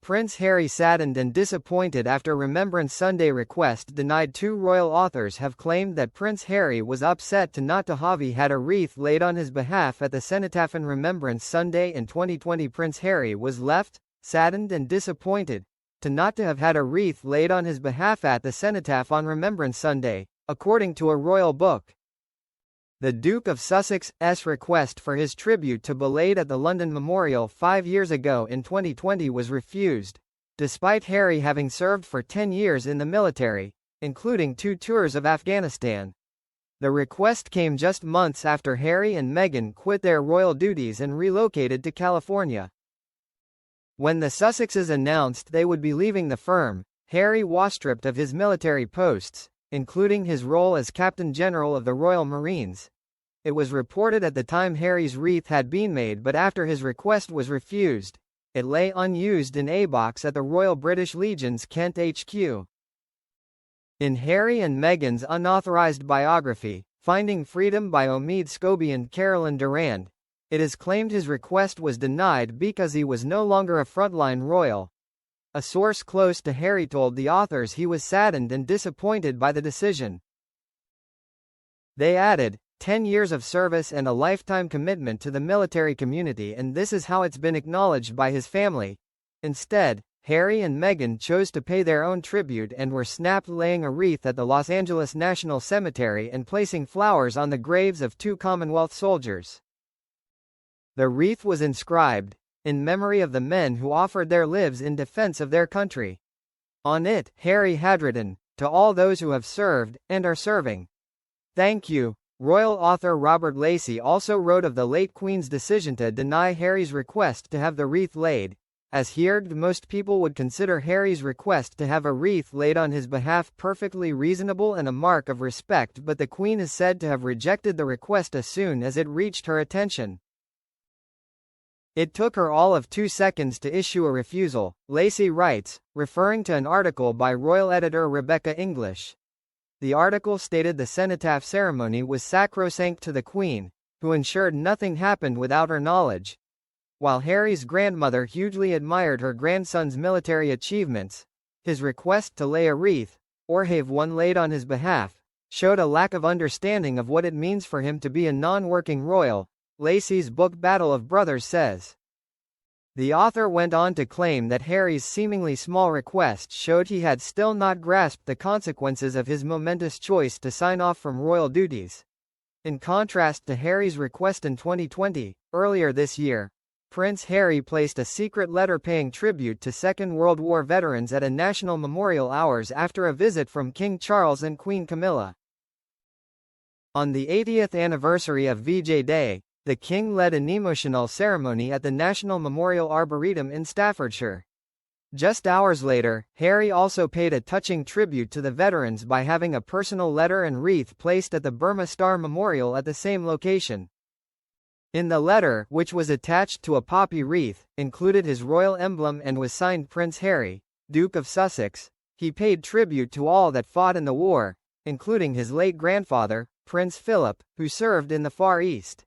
Prince Harry saddened and disappointed after Remembrance Sunday request denied. Two royal authors have claimed that Prince Harry was upset to not to have had a wreath laid on his behalf at the cenotaph in Remembrance Sunday in 2020. Prince Harry was left, saddened and disappointed, to not to have had a wreath laid on his behalf at the cenotaph on Remembrance Sunday, according to a royal book. The Duke of Sussex's request for his tribute to be laid at the London Memorial 5 years ago in 2020 was refused, despite Harry having served for 10 years in the military, including 2 tours of Afghanistan. The request came just months after Harry and Meghan quit their royal duties and relocated to California. When the Sussexes announced they would be leaving the firm, Harry was stripped of his military posts, including his role as Captain General of the Royal Marines. It was reported at the time Harry's wreath had been made, but after his request was refused, it lay unused in a box at the Royal British Legion's Kent HQ. In Harry and Meghan's unauthorized biography, Finding Freedom by Omid Scobie and Carolyn Durand, it is claimed his request was denied because he was no longer a frontline royal. A source close to Harry told the authors he was saddened and disappointed by the decision. They added, 10 years of service and a lifetime commitment to the military community, and this is how it's been acknowledged by his family. Instead, Harry and Meghan chose to pay their own tribute and were snapped laying a wreath at the Los Angeles National Cemetery and placing flowers on the graves of 2 Commonwealth soldiers. The wreath was inscribed, "In memory of the men who offered their lives in defense of their country." On it, Harry had written, "To all those who have served, and are serving. Thank you." Royal author Robert Lacey also wrote of the late Queen's decision to deny Harry's request to have the wreath laid, as he urged most people would consider Harry's request to have a wreath laid on his behalf perfectly reasonable and a mark of respect, but the Queen is said to have rejected the request as soon as it reached her attention. It took her all of 2 seconds to issue a refusal, Lacey writes, referring to an article by royal editor Rebecca English. The article stated the cenotaph ceremony was sacrosanct to the Queen, who ensured nothing happened without her knowledge. While Harry's grandmother hugely admired her grandson's military achievements, his request to lay a wreath, or have one laid on his behalf, showed a lack of understanding of what it means for him to be a non-working royal, Lacey's book Battle of Brothers says. The author went on to claim that Harry's seemingly small request showed he had still not grasped the consequences of his momentous choice to sign off from royal duties. In contrast to Harry's request in 2020, earlier this year, Prince Harry placed a secret letter paying tribute to Second World War veterans at a national memorial hours after a visit from King Charles and Queen Camilla. On the 80th anniversary of VJ Day, the King led an emotional ceremony at the National Memorial Arboretum in Staffordshire. Just hours later, Harry also paid a touching tribute to the veterans by having a personal letter and wreath placed at the Burma Star Memorial at the same location. In the letter, which was attached to a poppy wreath, included his royal emblem and was signed Prince Harry, Duke of Sussex, he paid tribute to all that fought in the war, including his late grandfather, Prince Philip, who served in the Far East.